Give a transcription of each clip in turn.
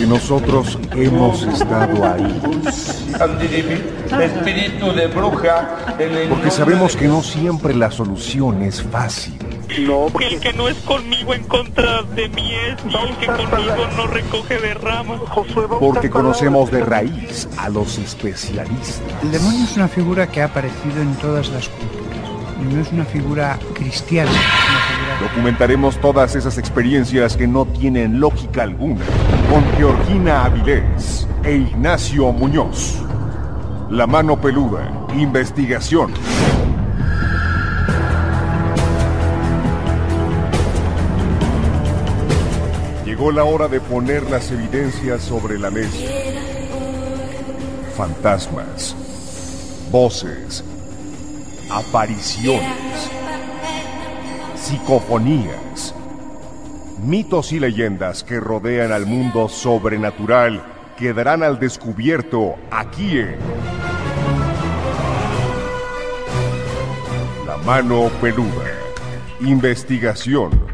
porque nosotros hemos estado ahí. Espíritu de bruja. Porque sabemos que no siempre la solución es fácil. No, El que no es conmigo en contra de mí es, y el que conmigo no recoge de ramas. Porque conocemos de raíz a los especialistas. El demonio es una figura que ha aparecido en todas las culturas. Y no es una figura cristiana, es una figura... Documentaremos todas esas experiencias que no tienen lógica alguna con Georgina Avilés e Ignacio Muñoz. La Mano Peluda, investigación. Llegó la hora de poner las evidencias sobre la mesa. Fantasmas, voces, apariciones, psicofonías, mitos y leyendas que rodean al mundo sobrenatural quedarán al descubierto aquí en La Mano Peluda, investigación.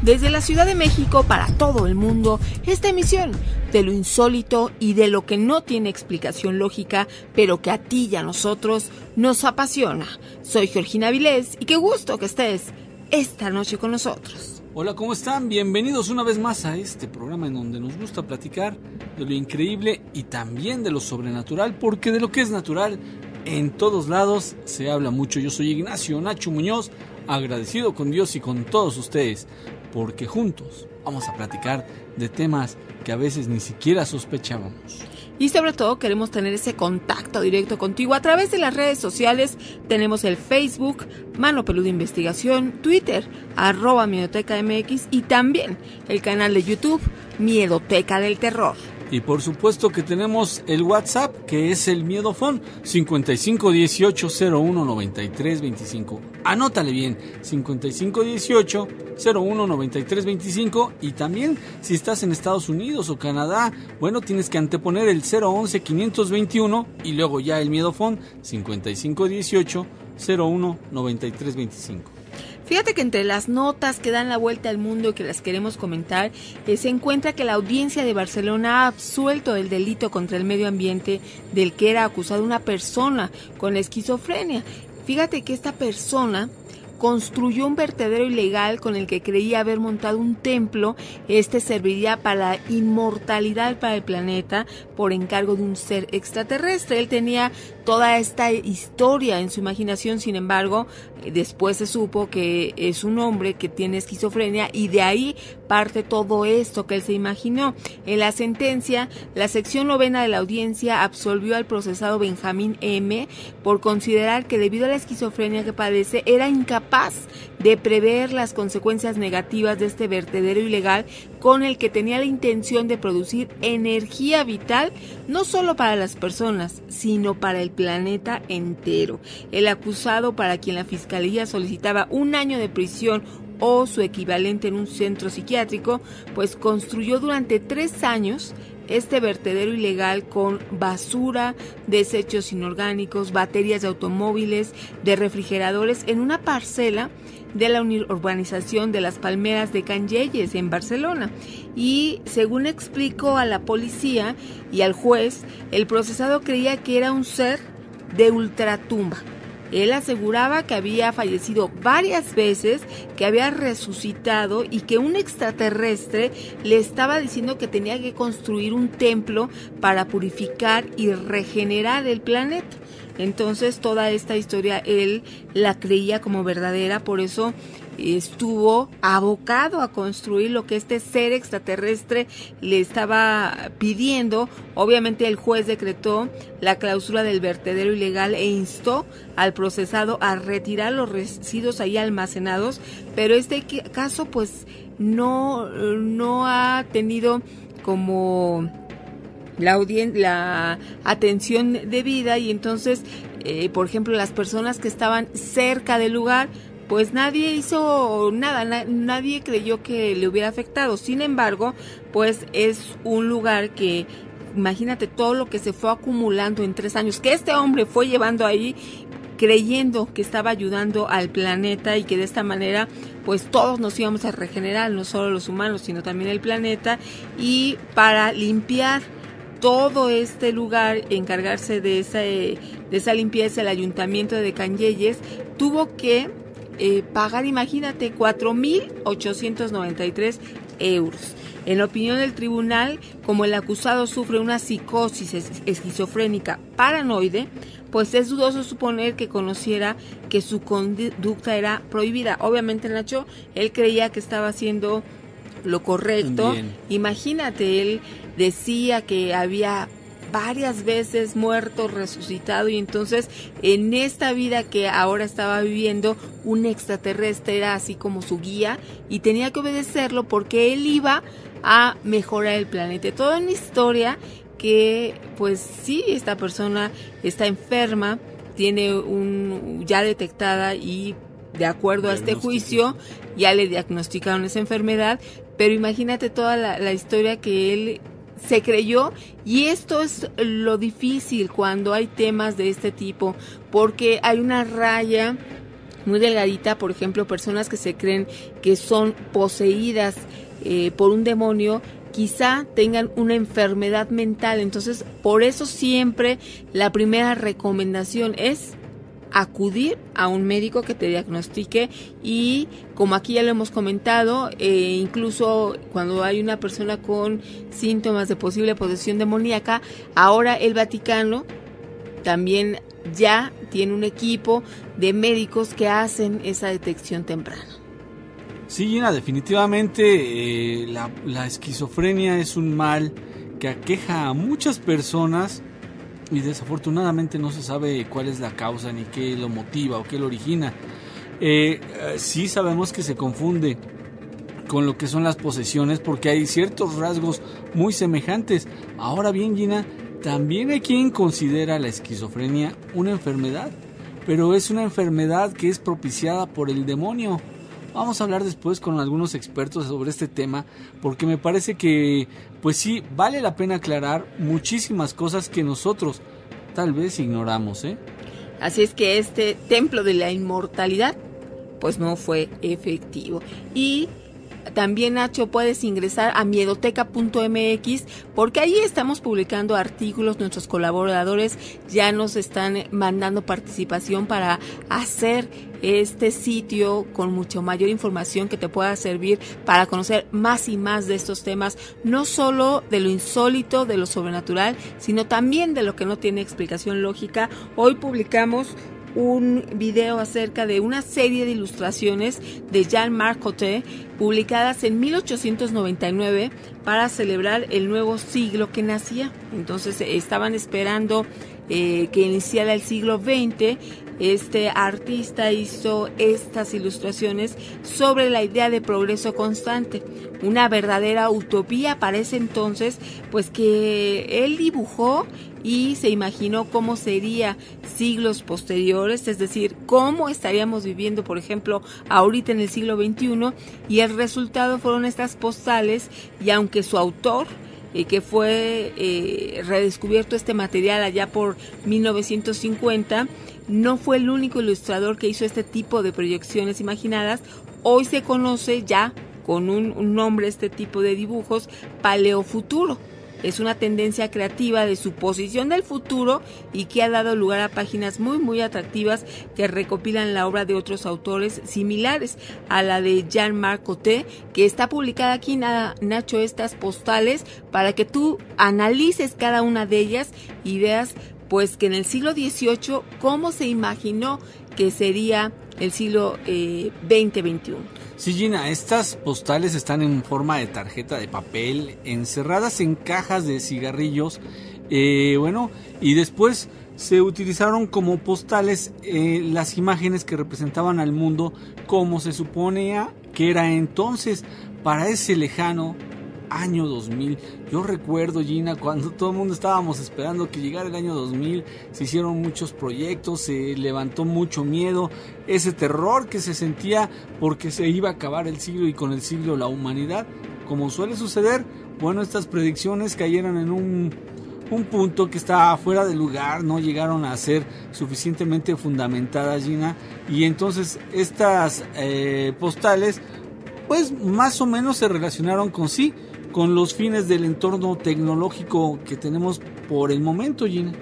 Desde la Ciudad de México para todo el mundo, esta emisión de lo insólito y de lo que no tiene explicación lógica, pero que a ti y a nosotros nos apasiona. Soy Georgina Avilés y qué gusto que estés esta noche con nosotros. Hola, ¿cómo están? Bienvenidos una vez más a este programa en donde nos gusta platicar de lo increíble y también de lo sobrenatural, porque de lo que es natural en todos lados se habla mucho. Yo soy Ignacio Nacho Muñoz, agradecido con Dios y con todos ustedes, porque juntos vamos a platicar de temas que a veces ni siquiera sospechábamos. Y sobre todo queremos tener ese contacto directo contigo a través de las redes sociales. Tenemos el Facebook, Mano Peluda Investigación, Twitter, @MiedotecaMX y también el canal de YouTube, Miedoteca del Terror. Y por supuesto que tenemos el WhatsApp, que es el Miedofón, 5518-019325. Anótale bien, 5518-019325. Y también, si estás en Estados Unidos o Canadá, bueno, tienes que anteponer el 011-521 y luego ya el Miedofón, 5518-019325. Fíjate que entre las notas que dan la vuelta al mundo y que las queremos comentar, se encuentra que la audiencia de Barcelona ha absuelto del delito contra el medio ambiente del que era acusada una persona con esquizofrenia. Fíjate que esta persona construyó un vertedero ilegal con el que creía haber montado un templo. Este serviría para la inmortalidad para el planeta por encargo de un ser extraterrestre. Él tenía toda esta historia en su imaginación, sin embargo, después se supo que es un hombre que tiene esquizofrenia y de ahí parte todo esto que él se imaginó. En la sentencia, la sección 9ª de la audiencia absolvió al procesado Benjamín M. por considerar que debido a la esquizofrenia que padece, era incapaz de prever las consecuencias negativas de este vertedero ilegal con el que tenía la intención de producir energía vital no solo para las personas, sino para el planeta entero. El acusado, para quien la fiscalía solicitaba 1 año de prisión o su equivalente en un centro psiquiátrico, pues construyó durante 3 años este vertedero ilegal con basura, desechos inorgánicos, baterías de automóviles, de refrigeradores en una parcela de la urbanización de las Palmeras de Canyelles en Barcelona. Y según explicó a la policía y al juez, el procesado creía que era un ser de ultratumba. Él aseguraba que había fallecido varias veces, que había resucitado y que un extraterrestre le estaba diciendo que tenía que construir un templo para purificar y regenerar el planeta. Entonces toda esta historia él la creía como verdadera, por eso estuvo abocado a construir lo que este ser extraterrestre le estaba pidiendo. Obviamente el juez decretó la clausura del vertedero ilegal e instó al procesado a retirar los residuos ahí almacenados, pero este caso pues no ha tenido como la atención debida, y entonces por ejemplo las personas que estaban cerca del lugar, pues nadie hizo nada, nadie creyó que le hubiera afectado. Sin embargo, pues es un lugar que, imagínate todo lo que se fue acumulando en 3 años, que este hombre fue llevando ahí creyendo que estaba ayudando al planeta y que de esta manera pues todos nos íbamos a regenerar, no solo los humanos sino también el planeta, y para limpiar todo este lugar, encargarse de esa limpieza, el ayuntamiento de Canyelles tuvo que pagar, imagínate, 4.893 euros. En opinión del tribunal, como el acusado sufre una psicosis esquizofrénica paranoide, pues es dudoso suponer que conociera que su conducta era prohibida. Obviamente, Nacho, él creía que estaba haciendo lo correcto. Bien. Imagínate, él decía que había varias veces muerto, resucitado, y entonces en esta vida que ahora estaba viviendo, un extraterrestre era así como su guía y tenía que obedecerlo porque él iba a mejorar el planeta. Toda una historia que pues sí, esta persona está enferma, tiene ya detectada, y de acuerdo a este juicio ya le diagnosticaron esa enfermedad, pero imagínate toda la historia que él se creyó, y esto es lo difícil cuando hay temas de este tipo, porque hay una raya muy delgadita. Por ejemplo, personas que se creen que son poseídas por un demonio, quizá tengan una enfermedad mental. Entonces, por eso siempre la primera recomendación es acudir a un médico que te diagnostique, y como aquí ya lo hemos comentado, incluso cuando hay una persona con síntomas de posible posesión demoníaca, ahora el Vaticano también ya tiene un equipo de médicos que hacen esa detección temprana. Sí, Gina, definitivamente la esquizofrenia es un mal que aqueja a muchas personas y desafortunadamente no se sabe cuál es la causa ni qué lo motiva o qué lo origina. Sí sabemos que se confunde con lo que son las posesiones porque hay ciertos rasgos muy semejantes. Ahora bien, Gina, también hay quien considera la esquizofrenia una enfermedad, pero es una enfermedad que es propiciada por el demonio. Vamos a hablar después con algunos expertos sobre este tema, porque me parece que, pues sí, vale la pena aclarar muchísimas cosas que nosotros tal vez ignoramos, ¿eh? Así es que este templo de la inmortalidad, pues no fue efectivo. Y también, Nacho, puedes ingresar a miedoteca.mx porque ahí estamos publicando artículos. Nuestros colaboradores ya nos están mandando participación para hacer este sitio con mucho mayor información que te pueda servir para conocer más y más de estos temas, no solo de lo insólito, de lo sobrenatural, sino también de lo que no tiene explicación lógica. Hoy publicamos un video acerca de una serie de ilustraciones de Jean-Marc Coté publicadas en 1899 para celebrar el nuevo siglo que nacía. Entonces estaban esperando que iniciara el siglo XX. Este artista hizo estas ilustraciones sobre la idea de progreso constante, una verdadera utopía para ese entonces, pues que él dibujó y se imaginó cómo sería siglos posteriores, es decir, cómo estaríamos viviendo, por ejemplo, ahorita en el siglo XXI, y el resultado fueron estas postales. Y aunque su autor, que fue redescubierto este material allá por 1950, no fue el único ilustrador que hizo este tipo de proyecciones imaginadas. Hoy se conoce ya con un nombre este tipo de dibujos, paleofuturo. Es una tendencia creativa de suposición del futuro y que ha dado lugar a páginas muy muy atractivas que recopilan la obra de otros autores similares a la de Jean-Marc Coté, que está publicada aquí, Nacho, estas postales para que tú analices cada una de ellas y veas pues que en el siglo XVIII cómo se imaginó que sería el siglo XX-XXI. Sí, Gina, estas postales están en forma de tarjeta de papel, encerradas en cajas de cigarrillos, y después se utilizaron como postales las imágenes que representaban al mundo como se suponía que era entonces, para ese lejano año 2000. Yo recuerdo, Gina, cuando todo el mundo estábamos esperando que llegara el año 2000, se hicieron muchos proyectos, se levantó mucho miedo, ese terror que se sentía porque se iba a acabar el siglo y con el siglo la humanidad. Como suele suceder, bueno, estas predicciones cayeron en un un punto que estaba fuera de lugar, no llegaron a ser suficientemente fundamentadas, Gina, y entonces estas postales pues más o menos se relacionaron con los fines del entorno tecnológico que tenemos por el momento, Gina.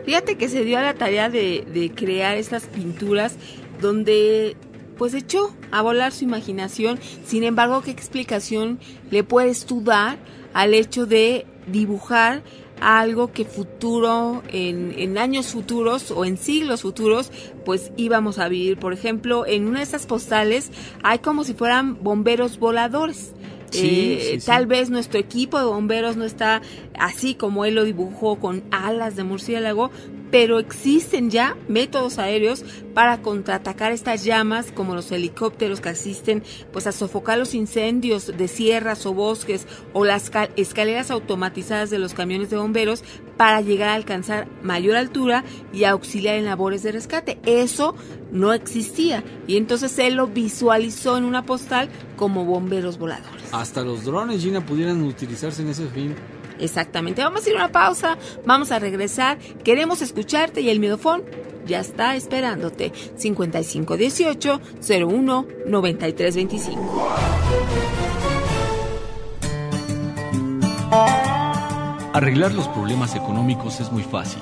Fíjate que se dio a la tarea de crear estas pinturas donde pues echó a volar su imaginación. Sin embargo, ¿qué explicación le puedes tú dar al hecho de dibujar algo que futuro, en años futuros o en siglos futuros, pues íbamos a vivir? Por ejemplo, en una de estas postales hay como si fueran bomberos voladores. Sí. Tal vez nuestro equipo de bomberos no está así como él lo dibujó, con alas de murciélago, pero existen ya métodos aéreos para contraatacar estas llamas, como los helicópteros que asisten pues a sofocar los incendios de sierras o bosques, o las escaleras automatizadas de los camiones de bomberos para llegar a alcanzar mayor altura y auxiliar en labores de rescate. Eso no existía, y entonces él lo visualizó en una postal como bomberos voladores. Hasta los drones, Gina, pudieran utilizarse en ese fin. Exactamente. Vamos a ir a una pausa, vamos a regresar, queremos escucharte y el Miedofón ya está esperándote. 5518-01-9325. Arreglar los problemas económicos es muy fácil.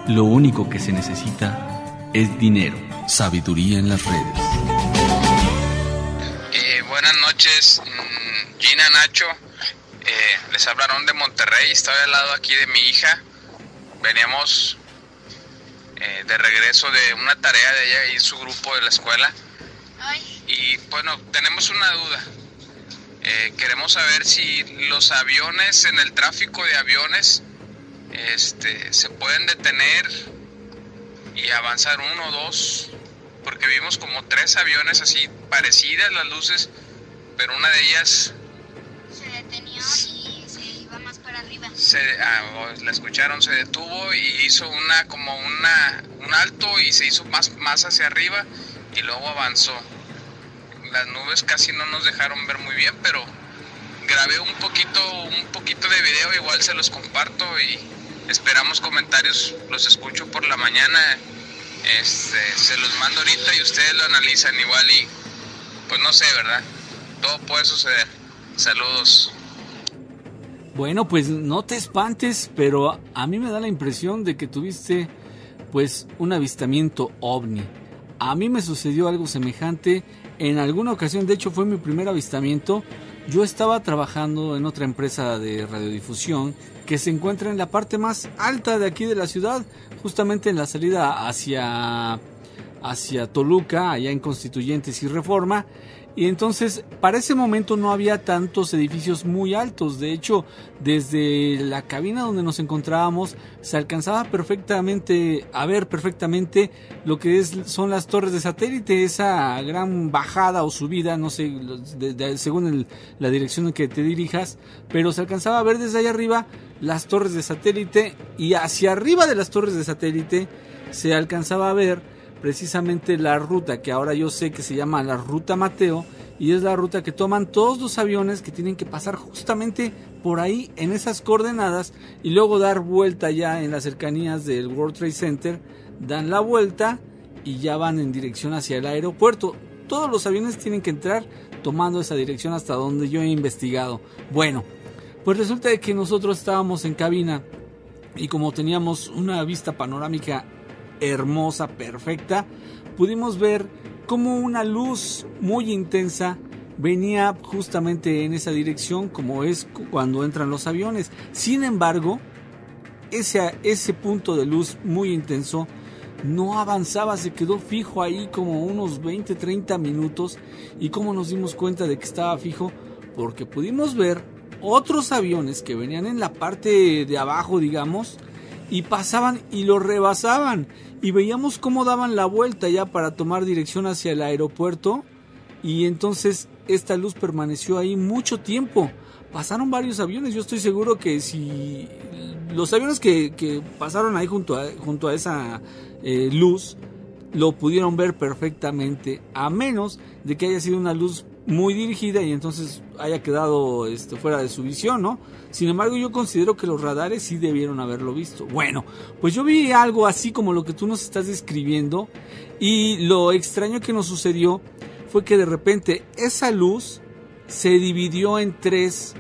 Lo único que se necesita es dinero. Sabiduría en las redes. Buenas noches, Gina, Nacho. Les hablaron de Monterrey. Estoy al lado aquí de mi hija. Veníamos de regreso de una tarea de ella y su grupo de la escuela. Y bueno, tenemos una duda. Queremos saber si los aviones, en el tráfico de aviones, se pueden detener y avanzar 1 o 2, porque vimos como 3 aviones así parecidas las luces, pero una de ellas se detenía y se iba más para arriba. La escucharon, se detuvo y hizo un alto y se hizo más hacia arriba y luego avanzó. Las nubes casi no nos dejaron ver muy bien, pero grabé un poquito de video, igual se los comparto y esperamos comentarios, los escucho por la mañana, se los mando ahorita y ustedes lo analizan igual y pues no sé, ¿verdad? Todo puede suceder. Saludos. Bueno, pues no te espantes, pero a mí me da la impresión de que tuviste pues un avistamiento ovni. A mí me sucedió algo semejante en alguna ocasión, de hecho fue mi primer avistamiento. Yo estaba trabajando en otra empresa de radiodifusión que se encuentra en la parte más alta de aquí de la ciudad, justamente en la salida hacia Toluca, allá en Constituyentes y Reforma. Y entonces, para ese momento no había tantos edificios muy altos. De hecho, desde la cabina donde nos encontrábamos se alcanzaba perfectamente a ver perfectamente lo que son las torres de satélite, esa gran bajada o subida, no sé, según la dirección en que te dirijas, pero se alcanzaba a ver desde allá arriba las torres de satélite, y hacia arriba de las torres de satélite se alcanzaba a ver precisamente la ruta que ahora yo sé que se llama la Ruta Mateo, y es la ruta que toman todos los aviones que tienen que pasar justamente por ahí en esas coordenadas y luego dar vuelta ya en las cercanías del World Trade Center, dan la vuelta y ya van en dirección hacia el aeropuerto. Todos los aviones tienen que entrar tomando esa dirección hasta donde yo he investigado. Bueno, pues resulta de que nosotros estábamos en cabina y como teníamos una vista panorámica hermosa, perfecta, pudimos ver como una luz muy intensa venía justamente en esa dirección, como es cuando entran los aviones. Sin embargo, ese punto de luz muy intenso no avanzaba, se quedó fijo ahí como unos 20-30 minutos. ¿Y cómo nos dimos cuenta de que estaba fijo? Porque pudimos ver otros aviones que venían en la parte de abajo, digamos, y pasaban y lo rebasaban, y veíamos cómo daban la vuelta ya para tomar dirección hacia el aeropuerto, y entonces esta luz permaneció ahí mucho tiempo. Pasaron varios aviones, yo estoy seguro que si los aviones que pasaron ahí junto a esa luz lo pudieron ver perfectamente, a menos de que haya sido una luz muy dirigida y entonces haya quedado fuera de su visión, ¿no? Sin embargo, yo considero que los radares sí debieron haberlo visto. Bueno, pues yo vi algo así como lo que tú nos estás describiendo, y lo extraño que nos sucedió fue que de repente esa luz se dividió en tres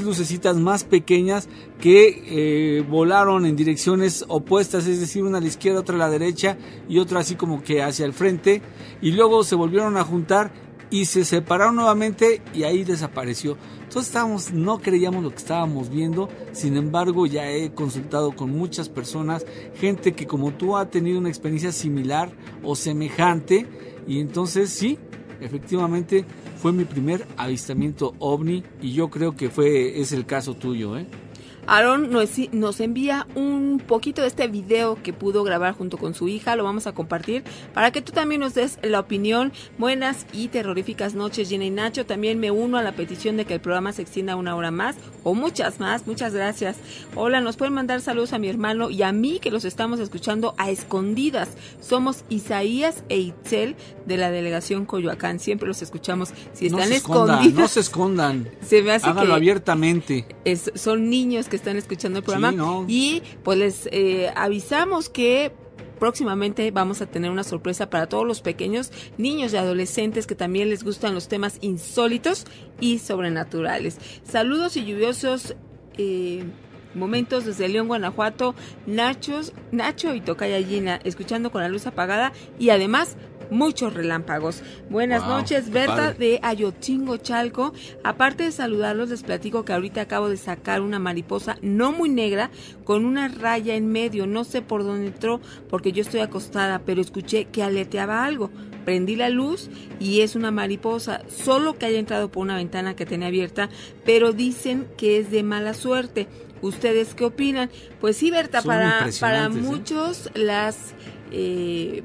lucecitas más pequeñas que volaron en direcciones opuestas, es decir, una a la izquierda, otra a la derecha y otra así como que hacia el frente, y luego se volvieron a juntar y se separaron nuevamente y ahí desapareció. Entonces no creíamos lo que estábamos viendo. Sin embargo, ya he consultado con muchas personas, gente que como tú ha tenido una experiencia similar o semejante, y entonces sí, efectivamente fue mi primer avistamiento ovni, y yo creo que es el caso tuyo, ¿eh? Aaron nos envía un poquito de este video que pudo grabar junto con su hija. Lo vamos a compartir para que tú también nos des la opinión. Buenas y terroríficas noches, Gina y Nacho. También me uno a la petición de que el programa se extienda 1 hora más o muchas más. Muchas gracias. Hola, nos pueden mandar saludos a mi hermano y a mí, que los estamos escuchando a escondidas. Somos Isaías e Itzel de la delegación Coyoacán. Siempre los escuchamos. Si están escondidos, no se escondan. Se me hace háganlo que abiertamente. Son niños que están escuchando el programa, sí, no. Y pues les avisamos que próximamente vamos a tener una sorpresa para todos los pequeños niños y adolescentes que también les gustan los temas insólitos y sobrenaturales. Saludos y lluviosos momentos desde León, Guanajuato. Nacho y Tocaya Gina, escuchando con la luz apagada y además muchos relámpagos. Buenas noches, Berta de Ayotzingo, Chalco. Aparte de saludarlos, les platico que ahorita acabo de sacar una mariposa no muy negra con una raya en medio. No sé por dónde entró porque yo estoy acostada, pero escuché que aleteaba algo. Prendí la luz y es una mariposa, solo que haya entrado por una ventana que tenía abierta, pero dicen que es de mala suerte. ¿Ustedes qué opinan? Pues sí, Berta, para muchos las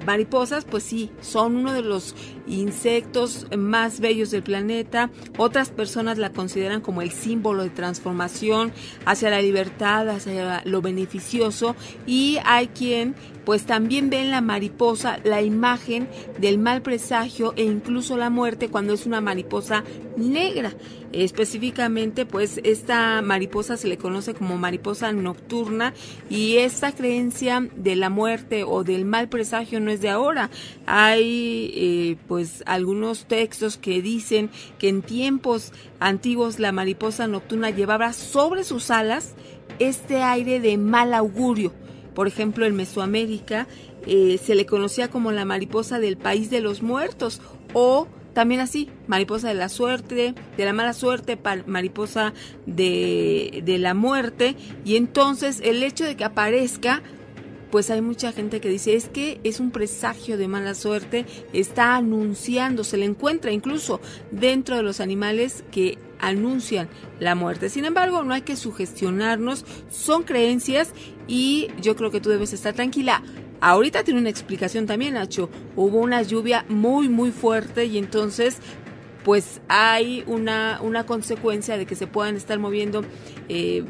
mariposas, pues sí, son uno de los insectos más bellos del planeta. Otras personas la consideran como el símbolo de transformación hacia la libertad, hacia lo beneficioso, y hay quien pues también ve en la mariposa la imagen del mal presagio e incluso la muerte cuando es una mariposa negra. Específicamente, pues esta mariposa se le conoce como mariposa nocturna, y esta creencia de la muerte o del mal presagio no es de ahora. Hay pues algunos textos que dicen que en tiempos antiguos la mariposa nocturna llevaba sobre sus alas este aire de mal augurio. Por ejemplo, en Mesoamérica se le conocía como la mariposa del país de los muertos, o también así, mariposa de la suerte, de la mala suerte, mariposa de la muerte. Y entonces el hecho de que aparezca, pues hay mucha gente que dice, es que es un presagio de mala suerte, está anunciando, se le encuentra incluso dentro de los animales que anuncian la muerte. Sin embargo, no hay que sugestionarnos, son creencias y yo creo que tú debes estar tranquila. Ahorita tiene una explicación también, Nacho. Hubo una lluvia muy muy fuerte y entonces pues hay una consecuencia de que se puedan estar moviendo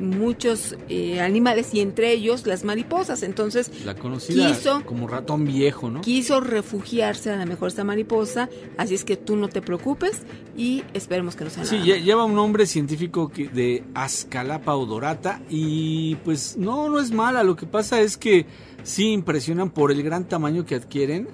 muchos animales, y entre ellos las mariposas. Entonces la conocida como ratón viejo, ¿no? Quiso refugiarse a lo mejor esta mariposa, así es que tú no te preocupes y esperemos que no sea nada. Sí, lleva un nombre científico de Ascalapa odorata, y pues no es mala. Lo que pasa es que sí impresionan por el gran tamaño que adquieren.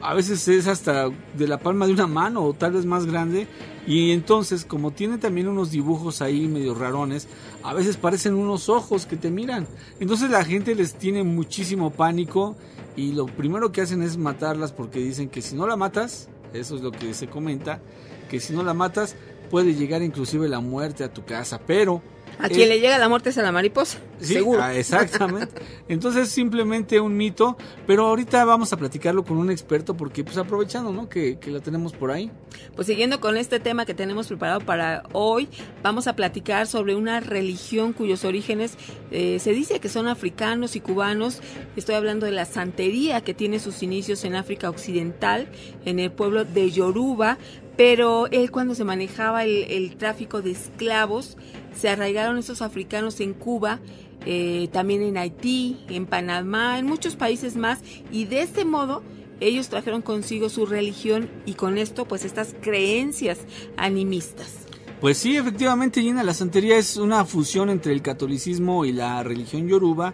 A veces es hasta de la palma de una mano o tal vez más grande, y entonces como tiene también unos dibujos ahí medio rarones, a veces parecen unos ojos que te miran. Entonces la gente les tiene muchísimo pánico y lo primero que hacen es matarlas, porque dicen que si no la matas, eso es lo que se comenta, que si no la matas puede llegar inclusive la muerte a tu casa, pero a quien le llega la muerte es a la mariposa, sí, seguro. Exactamente. Entonces simplemente un mito, pero ahorita vamos a platicarlo con un experto, porque pues aprovechando, ¿no?, que la tenemos por ahí. Pues siguiendo con este tema que tenemos preparado para hoy, vamos a platicar sobre una religión cuyos orígenes se dice que son africanos y cubanos. Estoy hablando de la santería, que tiene sus inicios en África Occidental, en el pueblo de Yoruba, pero él, cuando se manejaba el tráfico de esclavos, se arraigaron esos africanos en Cuba, también en Haití, en Panamá, en muchos países más, y de este modo ellos trajeron consigo su religión y con esto pues estas creencias animistas. Pues sí, efectivamente, Gina, la santería es una fusión entre el catolicismo y la religión yoruba,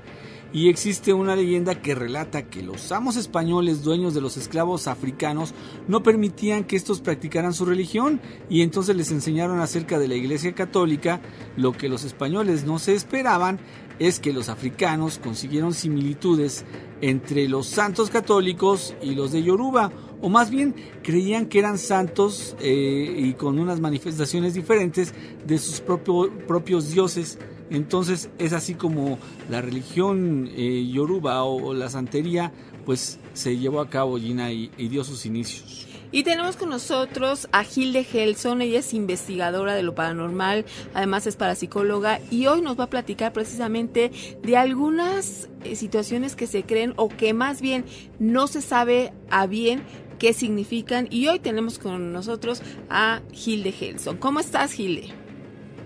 y existe una leyenda que relata que los amos españoles, dueños de los esclavos africanos, no permitían que estos practicaran su religión, y entonces les enseñaron acerca de la Iglesia Católica. Lo que los españoles no se esperaban es que los africanos consiguieron similitudes entre los santos católicos y los de Yoruba, o más bien creían que eran santos y con unas manifestaciones diferentes de sus propios dioses. Entonces es así como la religión yoruba o la santería pues se llevó a cabo, Gina, y dio sus inicios. Y tenemos con nosotros a Hilde Gelson. Ella es investigadora de lo paranormal, además es parapsicóloga, y hoy nos va a platicar precisamente de algunas situaciones que se creen o que más bien no se sabe a bien qué significan, y hoy tenemos con nosotros a Hilde Gelson. ¿Cómo estás, Hilde?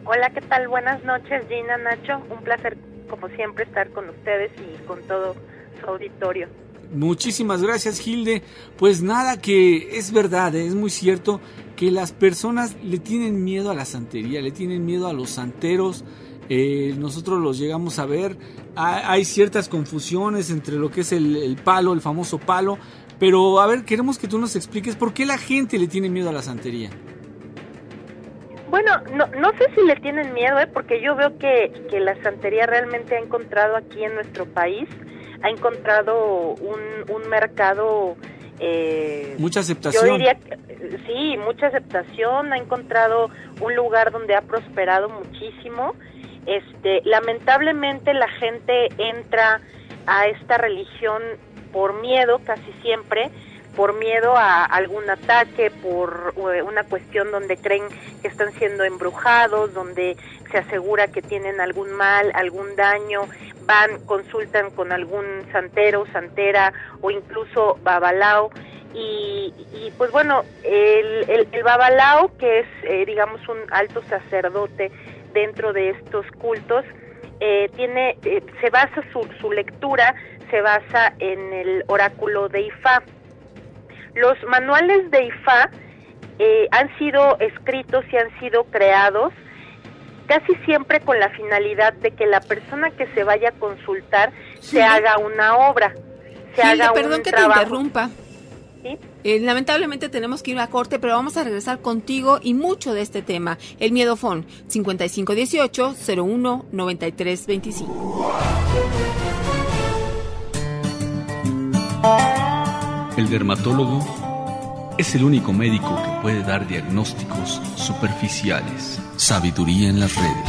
Hola, ¿qué tal? Buenas noches, Gina, Nacho. Un placer, como siempre, estar con ustedes y con todo su auditorio. Muchísimas gracias, Hilde. Pues nada, que es verdad, es muy cierto que las personas le tienen miedo a la santería, le tienen miedo a los santeros. Nosotros los llegamos a ver. Hay ciertas confusiones entre lo que es el palo, el famoso palo. Pero, a ver, queremos que tú nos expliques por qué la gente le tiene miedo a la santería. Bueno, no sé si le tienen miedo, porque yo veo que la santería realmente ha encontrado aquí en nuestro país, ha encontrado un mercado... mucha aceptación. Yo diría que, sí, mucha aceptación, ha encontrado un lugar donde ha prosperado muchísimo. Lamentablemente la gente entra a esta religión por miedo, casi siempre, por miedo a algún ataque, por una cuestión donde creen que están siendo embrujados, donde se asegura que tienen algún mal, algún daño, van, consultan con algún santero, santera o incluso babalao, y pues bueno, el babalao, que es digamos un alto sacerdote dentro de estos cultos, se basa su lectura, se basa en el oráculo de Ifá. Los manuales de Ifá han sido escritos y han sido creados casi siempre con la finalidad de que la persona que se vaya a consultar se haga una obra, se haga perdón un que trabajo. te interrumpa. ¿Sí? Lamentablemente tenemos que ir a corte, pero vamos a regresar contigo y mucho de este tema. El Miedofón, 5518-01-9325. El dermatólogo es el único médico que puede dar diagnósticos superficiales. Sabiduría en las redes.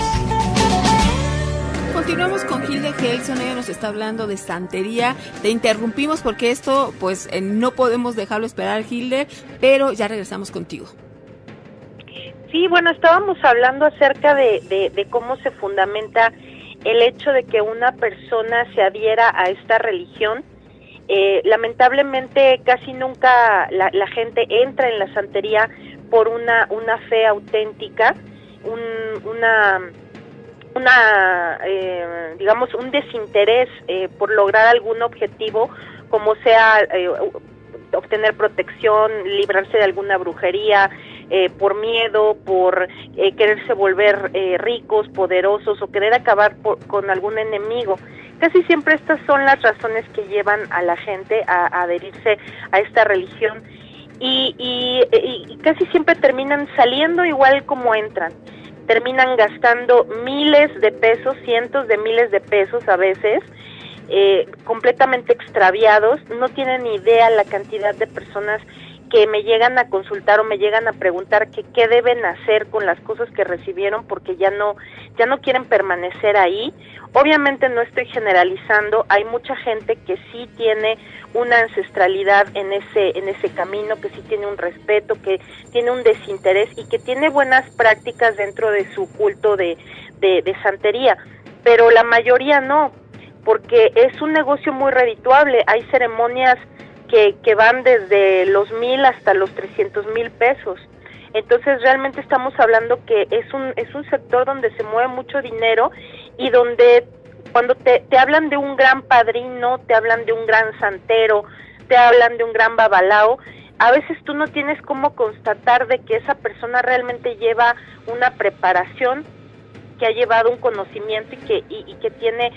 Continuamos con Hilde Gelson. Ella nos está hablando de santería. Te interrumpimos porque esto, pues, no podemos dejarlo esperar, Hilde, pero ya regresamos contigo. Sí, bueno, estábamos hablando acerca de cómo se fundamenta el hecho de que una persona se adhiera a esta religión. Lamentablemente casi nunca la gente entra en la santería por una fe auténtica, digamos un desinterés por lograr algún objetivo, como sea obtener protección, librarse de alguna brujería, por miedo, por quererse volver ricos, poderosos o querer acabar con algún enemigo. Casi siempre estas son las razones que llevan a la gente a adherirse a esta religión y casi siempre terminan saliendo igual como entran. Terminan gastando miles de pesos, cientos de miles de pesos a veces, completamente extraviados. No tienen ni idea la cantidad de personas que me llegan a consultar o me llegan a preguntar que qué deben hacer con las cosas que recibieron porque ya no quieren permanecer ahí. Obviamente no estoy generalizando, hay mucha gente que sí tiene una ancestralidad en ese camino, que sí tiene un respeto, que tiene un desinterés y que tiene buenas prácticas dentro de su culto de santería, pero la mayoría no, porque es un negocio muy redituable. Hay ceremonias que van desde los 1,000 hasta los 300,000 pesos. Entonces realmente estamos hablando que es un sector donde se mueve mucho dinero y donde cuando te hablan de un gran padrino, te hablan de un gran santero, te hablan de un gran babalao, a veces tú no tienes cómo constatar de que esa persona realmente lleva una preparación, que ha llevado un conocimiento y que tiene,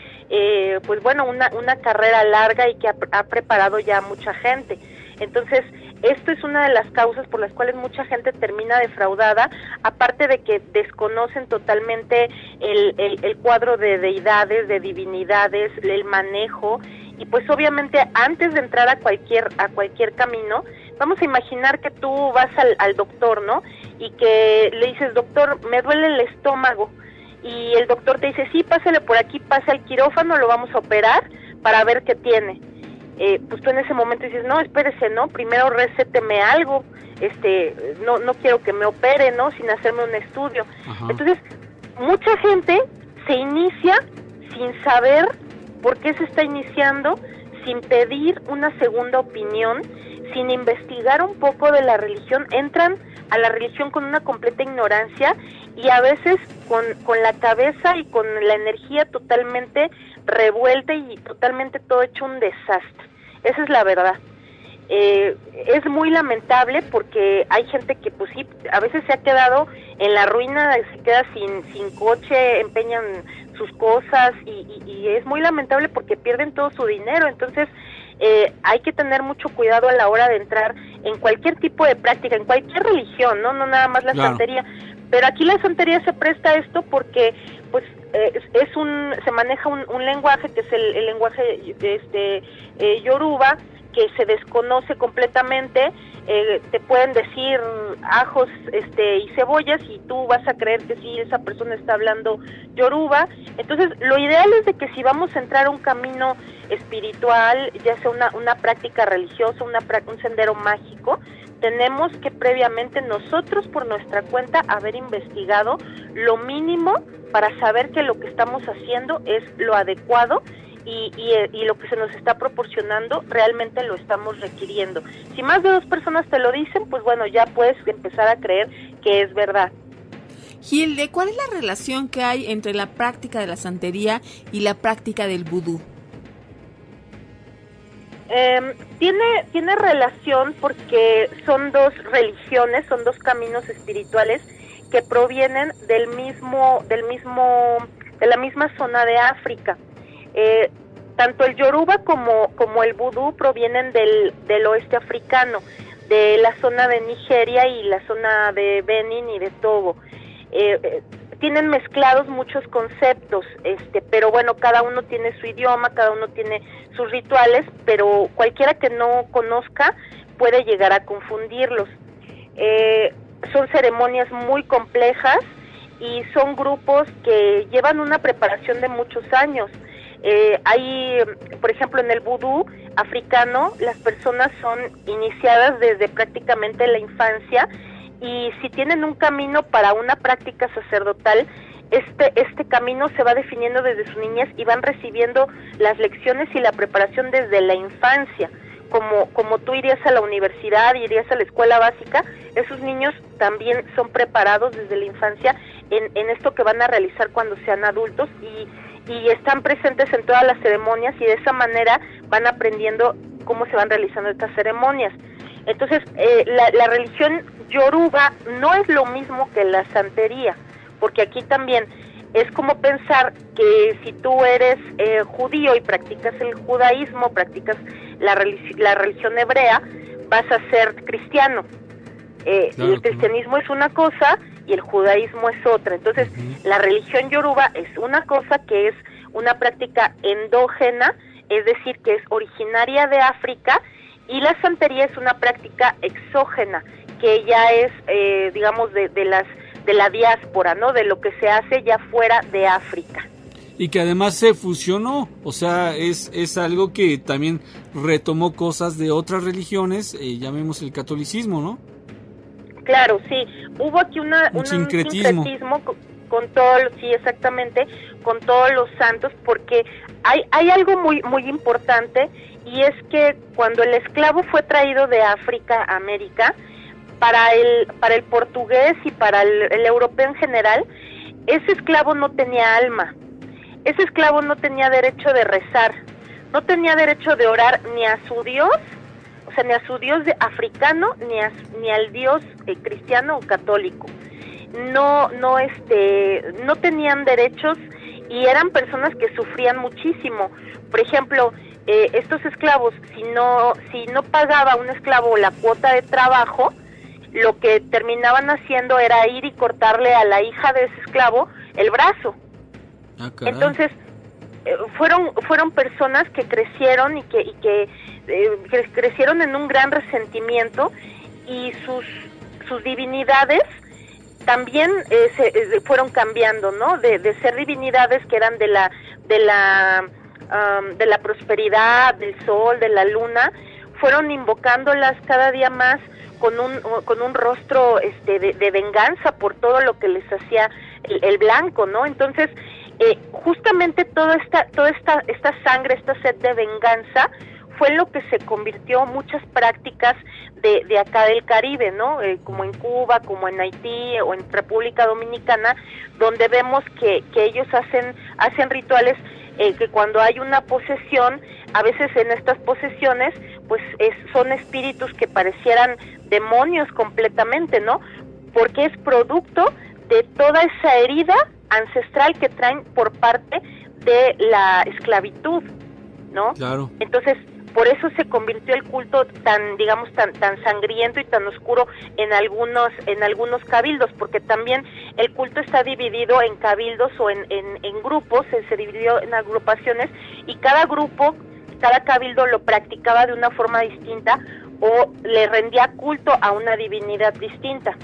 pues bueno, una carrera larga y que ha preparado ya a mucha gente. Entonces, esto es una de las causas por las cuales mucha gente termina defraudada, aparte de que desconocen totalmente el cuadro de deidades, de divinidades, el manejo, y pues obviamente antes de entrar a cualquier camino, vamos a imaginar que tú vas al doctor, ¿no? Y que le dices, doctor, me duele el estómago, y el doctor te dice, sí, pásale por aquí, pase al quirófano, lo vamos a operar para ver qué tiene. Pues tú en ese momento dices, no, espérese, ¿no? Primero recéteme algo, no quiero que me opere, ¿no? Sin hacerme un estudio. Ajá. Entonces, mucha gente se inicia sin saber por qué se está iniciando, sin pedir una segunda opinión, sin investigar un poco de la religión, entran a la religión con una completa ignorancia y a veces con la cabeza y con la energía totalmente revuelta y totalmente todo hecho un desastre. Esa es la verdad. Es muy lamentable porque hay gente que pues sí, a veces se ha quedado en la ruina, se queda sin coche, empeñan sus cosas y es muy lamentable porque pierden todo su dinero. Entonces hay que tener mucho cuidado a la hora de entrar en cualquier tipo de práctica, en cualquier religión, no nada más la santería. Pero aquí la santería se presta a esto porque pues se maneja un lenguaje que es el lenguaje yoruba, que se desconoce completamente. Te pueden decir ajos y cebollas y tú vas a creer que sí, esa persona está hablando yoruba. Entonces lo ideal es de que si vamos a entrar a un camino espiritual, ya sea una práctica religiosa, un sendero mágico, tenemos que previamente nosotros por nuestra cuenta haber investigado lo mínimo para saber que lo que estamos haciendo es lo adecuado y lo que se nos está proporcionando realmente lo estamos requiriendo. Si más de 2 personas te lo dicen, pues bueno, ya puedes empezar a creer que es verdad. Hilde, ¿cuál es la relación que hay entre la práctica de la santería y la práctica del vudú? Tiene relación porque son 2 religiones, son 2 caminos espirituales que provienen de la misma zona de África. Tanto el yoruba como el vudú provienen del oeste africano, de la zona de Nigeria y la zona de Benin y de Togo. Tienen mezclados muchos conceptos, pero bueno, cada uno tiene su idioma, cada uno tiene sus rituales, pero cualquiera que no conozca puede llegar a confundirlos. Son ceremonias muy complejas y son grupos que llevan una preparación de muchos años. Hay, por ejemplo, en el vudú africano, las personas son iniciadas desde prácticamente la infancia y si tienen un camino para una práctica sacerdotal, este camino se va definiendo desde su niñez y van recibiendo las lecciones y la preparación desde la infancia. Como tú irías a la universidad, irías a la escuela básica, esos niños también son preparados desde la infancia en esto que van a realizar cuando sean adultos y están presentes en todas las ceremonias y de esa manera van aprendiendo cómo se van realizando estas ceremonias. Entonces, la religión yoruba no es lo mismo que la santería, porque aquí también es como pensar que si tú eres judío y practicas el judaísmo, practicas la religión hebrea, vas a ser cristiano. El cristianismo es una cosa y el judaísmo es otra. Entonces, la religión yoruba es una cosa que es una práctica endógena, es decir, que es originaria de África, y la santería es una práctica exógena, que ya es, digamos, de la diáspora, ¿no? De lo que se hace ya fuera de África. Y que además se fusionó, o sea, es algo que también retomó cosas de otras religiones, llamemos el catolicismo, ¿no? Claro, sí, hubo aquí un sincretismo con todos, sí, exactamente, con todos los santos, porque hay algo muy importante, y es que cuando el esclavo fue traído de África a América, para el portugués y para el europeo en general, ese esclavo no tenía alma, ese esclavo no tenía derecho de rezar, no tenía derecho de orar ni a su Dios sea, ni a su dios africano, ni al dios cristiano o católico. No tenían derechos y eran personas que sufrían muchísimo. Por ejemplo, estos esclavos, si no pagaba un esclavo la cuota de trabajo, lo que terminaban haciendo era ir y cortarle a la hija de ese esclavo el brazo. Entonces, fueron personas que crecieron y que crecieron en un gran resentimiento, y sus divinidades también fueron cambiando, ¿no? De ser divinidades que eran de la prosperidad, del sol, de la luna, fueron invocándolas cada día más con un rostro de venganza por todo lo que les hacía el blanco, ¿no? Entonces, justamente toda esta sangre, esta sed de venganza fue lo que se convirtió muchas prácticas de acá del Caribe, ¿no? Como en Cuba, como en Haití o en República Dominicana, donde vemos que ellos hacen rituales que cuando hay una posesión, a veces en estas posesiones, pues son espíritus que parecieran demonios completamente, ¿no? Porque es producto de toda esa herida ancestral que traen por parte de la esclavitud, ¿no? Claro. Entonces, por eso se convirtió el culto tan sangriento y tan oscuro en algunos cabildos, porque también el culto está dividido en cabildos o en grupos, se dividió en agrupaciones, y cada cabildo lo practicaba de una forma distinta o le rendía culto a una divinidad distinta.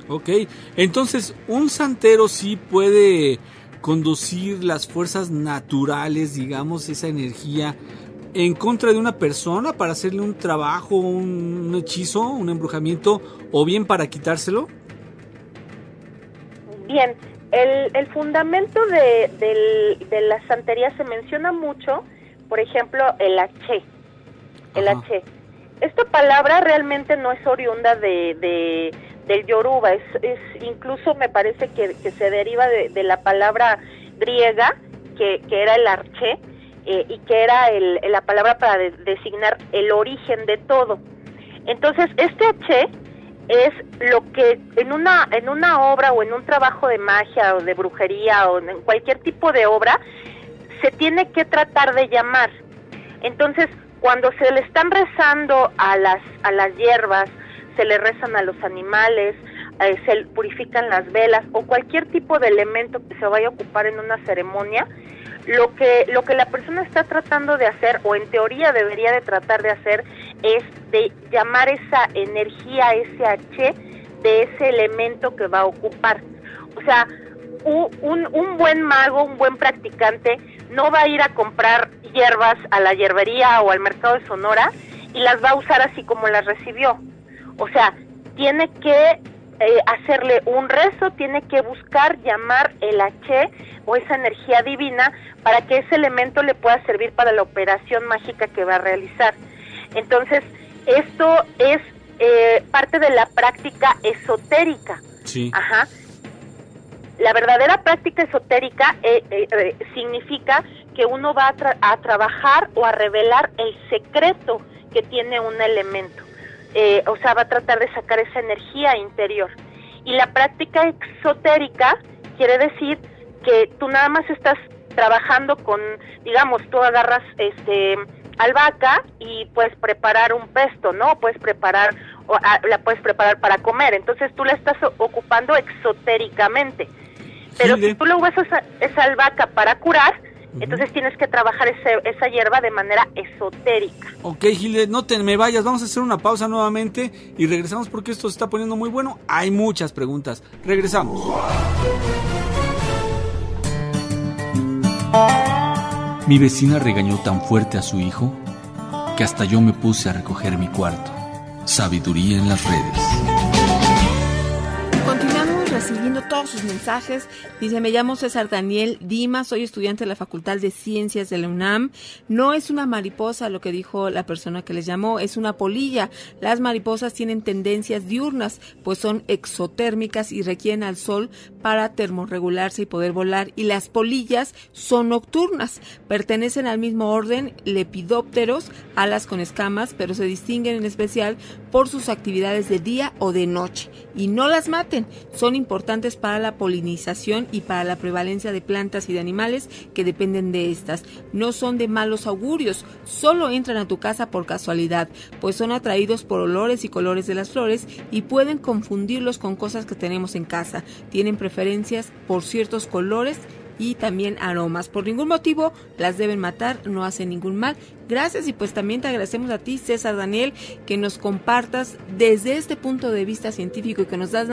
Ok, entonces un santero sí puede conducir las fuerzas naturales, digamos, esa energía en contra de una persona para hacerle un trabajo, un hechizo, un embrujamiento, o bien para quitárselo. Bien, el fundamento de la santería se menciona mucho, por ejemplo, el H. Esta palabra realmente no es oriunda del Yoruba, es incluso me parece que se deriva de la palabra griega que era el arché, y que era la palabra para designar el origen de todo. Entonces, este H es lo que en una obra o en un trabajo de magia o de brujería o en cualquier tipo de obra se tiene que tratar de llamar. Entonces, cuando se le están rezando a las hierbas, se le rezan a los animales, se purifican las velas o cualquier tipo de elemento que se vaya a ocupar en una ceremonia, lo que la persona está tratando de hacer, o en teoría debería de tratar de hacer, es de llamar esa energía, ese H, de ese elemento que va a ocupar. O sea, un buen mago, un buen practicante, no va a ir a comprar hierbas a la hierbería o al mercado de Sonora y las va a usar así como las recibió. O sea, tiene que hacerle un rezo, tiene que buscar llamar el H o esa energía divina para que ese elemento le pueda servir para la operación mágica que va a realizar. Entonces, esto es parte de la práctica esotérica. Sí. Ajá. La verdadera práctica esotérica significa que uno va a trabajar o a revelar el secreto que tiene un elemento. O sea, va a tratar de sacar esa energía interior. Y la práctica exotérica quiere decir que tú nada más estás trabajando con, digamos, tú agarras albahaca y puedes preparar un pesto, ¿no? La puedes preparar para comer. Entonces tú la estás ocupando exotéricamente. Pero si tú lo usas esa albahaca para curar, entonces tienes que trabajar esa hierba de manera esotérica. Ok, Gilde, no te me vayas, vamos a hacer una pausa nuevamente y regresamos porque esto se está poniendo muy bueno. Hay muchas preguntas. Regresamos. Mi vecina regañó tan fuerte a su hijo que hasta yo me puse a recoger mi cuarto. Sabiduría en las redes. recibiendo todos sus mensajes. Dice, me llamo César Daniel Dimas, soy estudiante de la Facultad de Ciencias de la UNAM. No es una mariposa lo que dijo la persona que les llamó, es una polilla. Las mariposas tienen tendencias diurnas, pues son exotérmicas y requieren al sol para termorregularse y poder volar. Y las polillas son nocturnas, pertenecen al mismo orden Lepidópteros, alas con escamas, pero se distinguen en especial por sus actividades de día o de noche. Y no las maten, son importantes para la polinización y para la prevalencia de plantas y de animales que dependen de estas. No son de malos augurios, solo entran a tu casa por casualidad, pues son atraídos por olores y colores de las flores y pueden confundirlos con cosas que tenemos en casa. Tienen preferencias por ciertos colores y también aromas. Por ningún motivo las deben matar, no hacen ningún mal. Gracias, y pues también te agradecemos a ti, César Daniel, que nos compartas desde este punto de vista científico y que nos das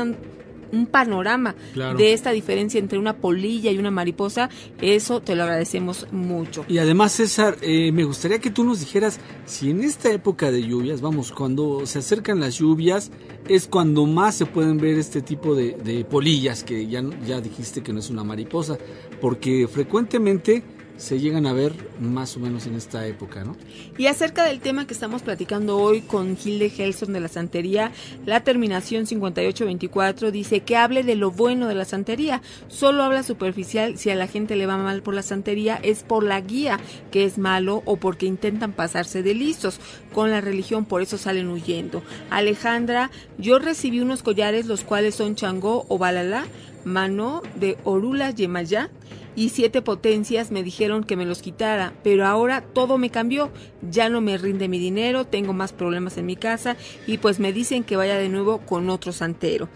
un panorama de esta diferencia entre una polilla y una mariposa. Eso te lo agradecemos mucho. Y además, César, me gustaría que tú nos dijeras si en esta época de lluvias, vamos, cuando se acercan las lluvias, es cuando más se pueden ver este tipo de polillas, que ya dijiste que no es una mariposa, porque frecuentemente se llegan a ver más o menos en esta época, ¿no? Y acerca del tema que estamos platicando hoy con Hilde Gelson de la santería, la terminación 5824 dice que hable de lo bueno de la santería. Solo habla superficial. Si a la gente le va mal por la santería, es por la guía que es malo o porque intentan pasarse de listos con la religión, por eso salen huyendo. Alejandra, yo recibí unos collares, los cuales son Changó o Balala, mano de Orula Yemayá, y 7 potencias. Me dijeron que me los quitara, pero ahora todo me cambió, ya no me rinde mi dinero, tengo más problemas en mi casa y pues me dicen que vaya de nuevo con otro santero.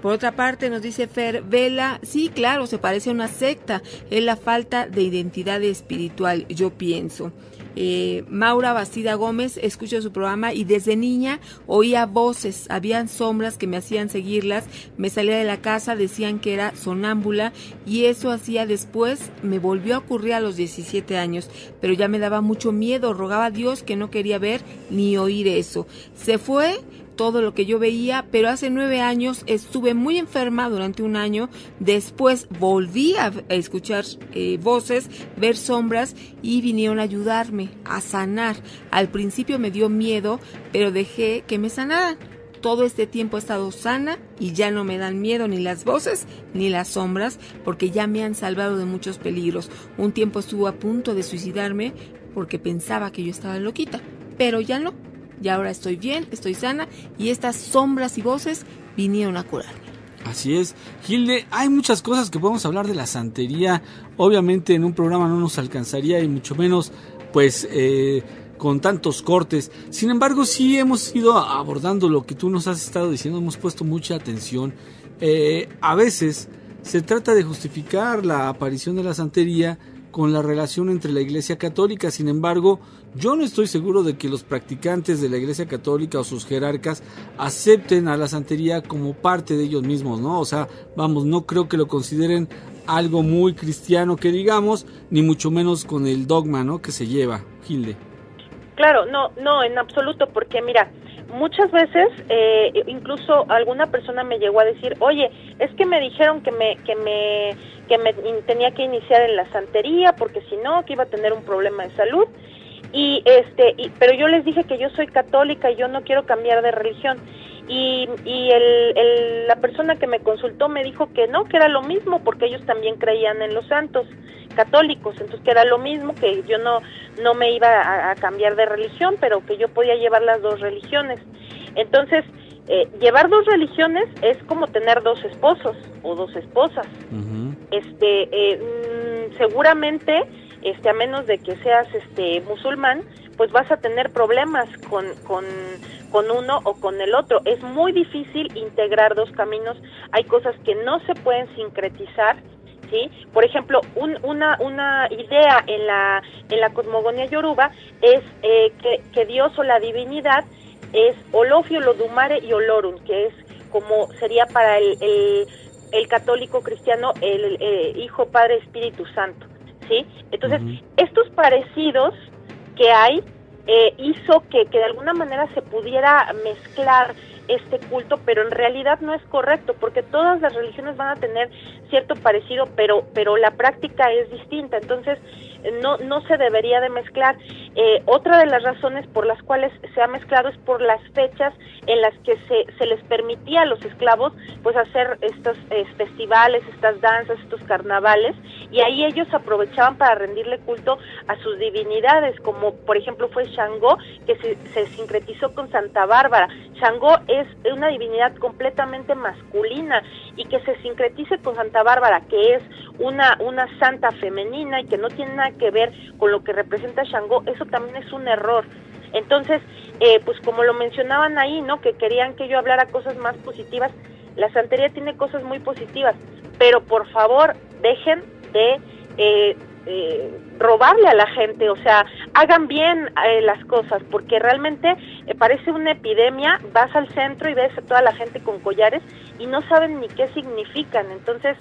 Por otra parte, nos dice Fer Vela, sí, claro, se parece a una secta, es la falta de identidad espiritual, yo pienso. Maura Bastida Gómez, escucho su programa y desde niña oía voces, habían sombras que me hacían seguirlas, me salía de la casa, decían que era sonámbula y eso hacía después, me volvió a ocurrir a los 17 años, pero ya me daba mucho miedo, rogaba a Dios que no quería ver ni oír eso. Se fue todo lo que yo veía, pero hace 9 años estuve muy enferma durante un año, después volví a escuchar voces, ver sombras y vinieron a ayudarme a sanar. Al principio me dio miedo, pero dejé que me sanaran. Todo este tiempo he estado sana y ya no me dan miedo ni las voces ni las sombras porque ya me han salvado de muchos peligros. Un tiempo estuve a punto de suicidarme porque pensaba que yo estaba loquita, pero ya no. Y ahora estoy bien, estoy sana y estas sombras y voces vinieron a curarme. Así es, Hilde, hay muchas cosas que podemos hablar de la santería. Obviamente en un programa no nos alcanzaría y mucho menos pues con tantos cortes. Sin embargo, sí hemos ido abordando lo que tú nos has estado diciendo, hemos puesto mucha atención. A veces se trata de justificar la aparición de la santería con la relación entre la Iglesia Católica. Sin embargo, yo no estoy seguro de que los practicantes de la Iglesia Católica o sus jerarcas acepten a la santería como parte de ellos mismos, ¿no? O sea, vamos, no creo que lo consideren algo muy cristiano que digamos, ni mucho menos con el dogma, ¿no?, que se lleva. Hilde. Claro, no, en absoluto, porque mira, muchas veces incluso alguna persona me llegó a decir, oye, es que me dijeron que me tenía que iniciar en la santería porque si no, que iba a tener un problema de salud, pero yo les dije que yo soy católica y yo no quiero cambiar de religión, y la persona que me consultó me dijo que no, que era lo mismo porque ellos también creían en los santos católicos, entonces que era lo mismo, que yo no me iba a cambiar de religión, pero que yo podía llevar las dos religiones. Entonces, llevar dos religiones es como tener dos esposos o dos esposas. Uh-huh. Seguramente, a menos de que seas musulmán, pues vas a tener problemas con uno o con el otro. Es muy difícil integrar dos caminos. Hay cosas que no se pueden sincretizar, ¿sí? Por ejemplo, una idea en la cosmogonía yoruba es que Dios o la divinidad es Olofio, Olodumare y Olorun, que es como sería para el católico cristiano el Hijo, Padre, Espíritu Santo, ¿sí? Entonces, uh-huh, estos parecidos que hay hizo que de alguna manera se pudiera mezclar este culto, pero en realidad no es correcto, porque todas las religiones van a tener cierto parecido, pero la práctica es distinta, entonces no se debería de mezclar. Otra de las razones por las cuales se ha mezclado es por las fechas en las que se les permitía a los esclavos pues hacer estos festivales, estas danzas, estos carnavales, y ahí ellos aprovechaban para rendirle culto a sus divinidades, como por ejemplo fue Shango, que se sincretizó con Santa Bárbara. Shango es una divinidad completamente masculina, y que se sincretice con Santa Bárbara, que es una santa femenina y que no tiene nada que ver con lo que representa Shango, eso también es un error. Entonces, pues como lo mencionaban ahí, ¿no? Que querían que yo hablara cosas más positivas. La santería tiene cosas muy positivas, pero por favor, dejen de robarle a la gente, o sea, hagan bien las cosas, porque realmente parece una epidemia. Vas al centro y ves a toda la gente con collares y no saben ni qué significan. Entonces,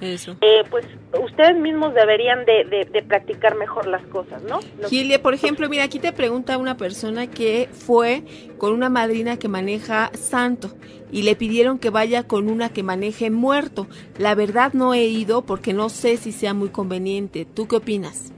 pues ustedes mismos deberían de practicar mejor las cosas, ¿no? Gilia, por ejemplo, mira, aquí te pregunta una persona que fue con una madrina que maneja santo y le pidieron que vaya con una que maneje muerto. La verdad no he ido porque no sé si sea muy conveniente. ¿Tú qué opinas?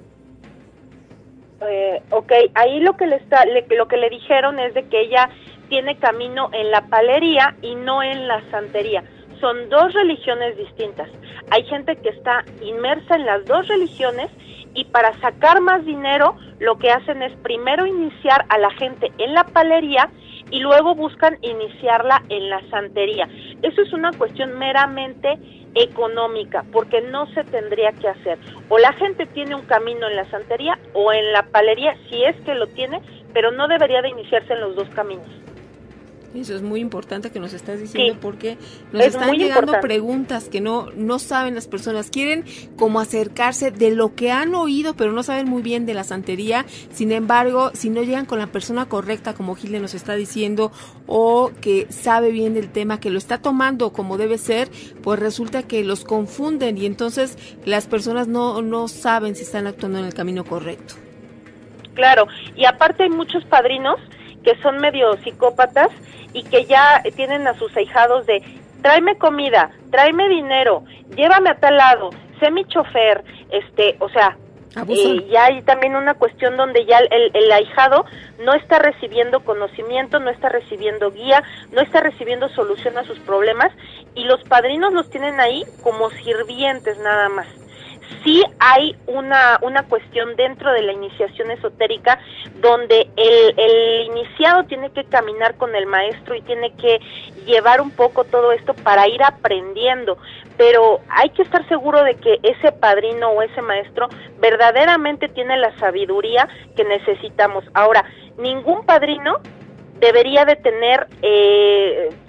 Ok, ahí lo que le dijeron es de que ella tiene camino en la palería y no en la santería. Son dos religiones distintas. Hay gente que está inmersa en las dos religiones y para sacar más dinero lo que hacen es primero iniciar a la gente en la palería y luego buscan iniciarla en la santería. Eso es una cuestión meramente económica, porque no se tendría que hacer. O la gente tiene un camino en la santería o en la palería, si es que lo tiene, pero no debería de iniciarse en los dos caminos. Eso es muy importante que nos estás diciendo, sí, porque nos es están llegando preguntas que no saben las personas. Quieren como acercarse de lo que han oído, pero no saben muy bien de la santería. Sin embargo, si no llegan con la persona correcta, como Gilia nos está diciendo, o que sabe bien del tema, que lo está tomando como debe ser, pues resulta que los confunden y entonces las personas no saben si están actuando en el camino correcto. Claro, y aparte hay muchos padrinos que son medio psicópatas y que ya tienen a sus ahijados de tráeme comida, tráeme dinero, llévame a tal lado, sé mi chofer, o sea, ya hay también una cuestión donde ya el ahijado no está recibiendo conocimiento, no está recibiendo guía, no está recibiendo solución a sus problemas, y los padrinos los tienen ahí como sirvientes nada más. Sí hay una cuestión dentro de la iniciación esotérica donde el iniciado tiene que caminar con el maestro y tiene que llevar un poco todo esto para ir aprendiendo, pero hay que estar seguro de que ese padrino o ese maestro verdaderamente tiene la sabiduría que necesitamos. Ahora, ningún padrino debería de tener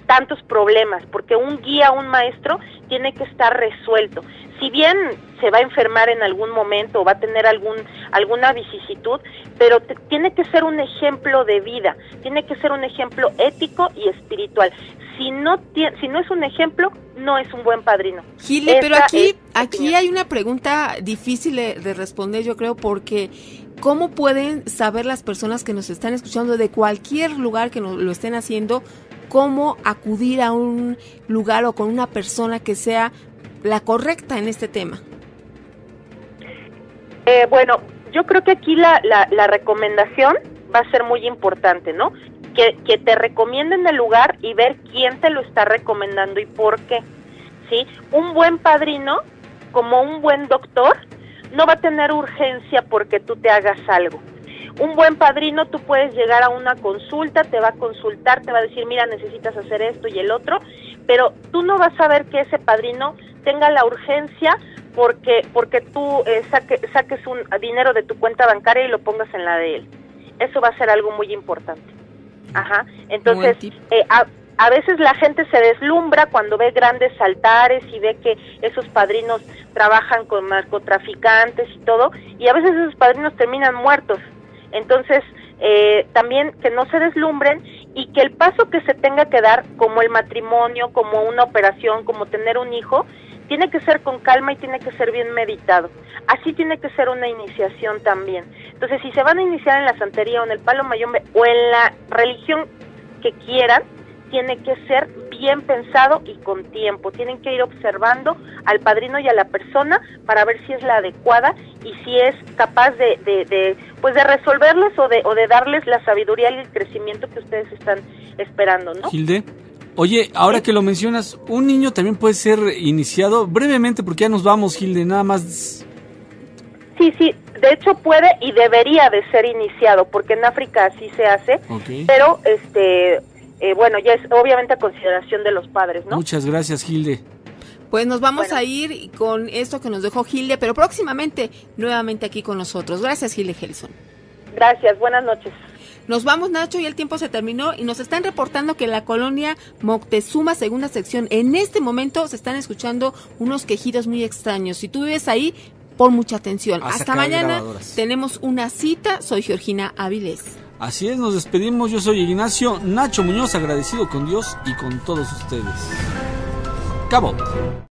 tantos problemas, porque un guía, un maestro, tiene que estar resuelto. Si bien se va a enfermar en algún momento o va a tener alguna vicisitud, pero tiene que ser un ejemplo de vida, tiene que ser un ejemplo ético y espiritual. Si no es un ejemplo, no es un buen padrino. Gilia, pero aquí hay una pregunta difícil de responder, yo creo, porque ¿cómo pueden saber las personas que nos están escuchando de cualquier lugar que lo estén haciendo, cómo acudir a un lugar o con una persona que sea la correcta en este tema? Bueno, yo creo que aquí la recomendación va a ser muy importante, ¿no? Que te recomienden el lugar y ver quién te lo está recomendando y por qué, ¿sí? Un buen padrino, como un buen doctor, no va a tener urgencia porque tú te hagas algo. Un buen padrino, tú puedes llegar a una consulta, te va a consultar, te va a decir, mira, necesitas hacer esto y el otro, pero tú no vas a ver que ese padrino tenga la urgencia porque tú saques un dinero de tu cuenta bancaria y lo pongas en la de él. Eso va a ser algo muy importante. Ajá. Entonces, a veces la gente se deslumbra cuando ve grandes altares y ve que esos padrinos trabajan con narcotraficantes y todo, y a veces esos padrinos terminan muertos. Entonces, también que no se deslumbren y que el paso que se tenga que dar, como el matrimonio, como una operación, como tener un hijo, tiene que ser con calma y tiene que ser bien meditado. Así tiene que ser una iniciación también. Entonces, si se van a iniciar en la santería o en el palo mayombe o en la religión que quieran, tiene que ser bien pensado y con tiempo. Tienen que ir observando al padrino y a la persona para ver si es la adecuada y si es capaz de resolverles o de darles la sabiduría y el crecimiento que ustedes están esperando, ¿no? Hilde, oye, ahora que lo mencionas, un niño también puede ser iniciado brevemente, porque ya nos vamos, Hilde, nada más. Sí, de hecho puede y debería de ser iniciado, porque en África así se hace, Okay. Pero ya es obviamente a consideración de los padres, ¿no? Muchas gracias, Hilde. Pues nos vamos a ir con esto que nos dejó Hilde, pero próximamente nuevamente aquí con nosotros. Gracias, Hilde Gelson. Gracias, buenas noches. Nos vamos, Nacho, y el tiempo se terminó y nos están reportando que en la colonia Moctezuma, segunda sección, en este momento se están escuchando unos quejidos muy extraños. Si tú vives ahí, pon mucha atención. Hasta mañana grabadoras. Tenemos una cita. Soy Georgina Avilés. Así es, nos despedimos. Yo soy Ignacio Nacho Muñoz, agradecido con Dios y con todos ustedes. Cabo.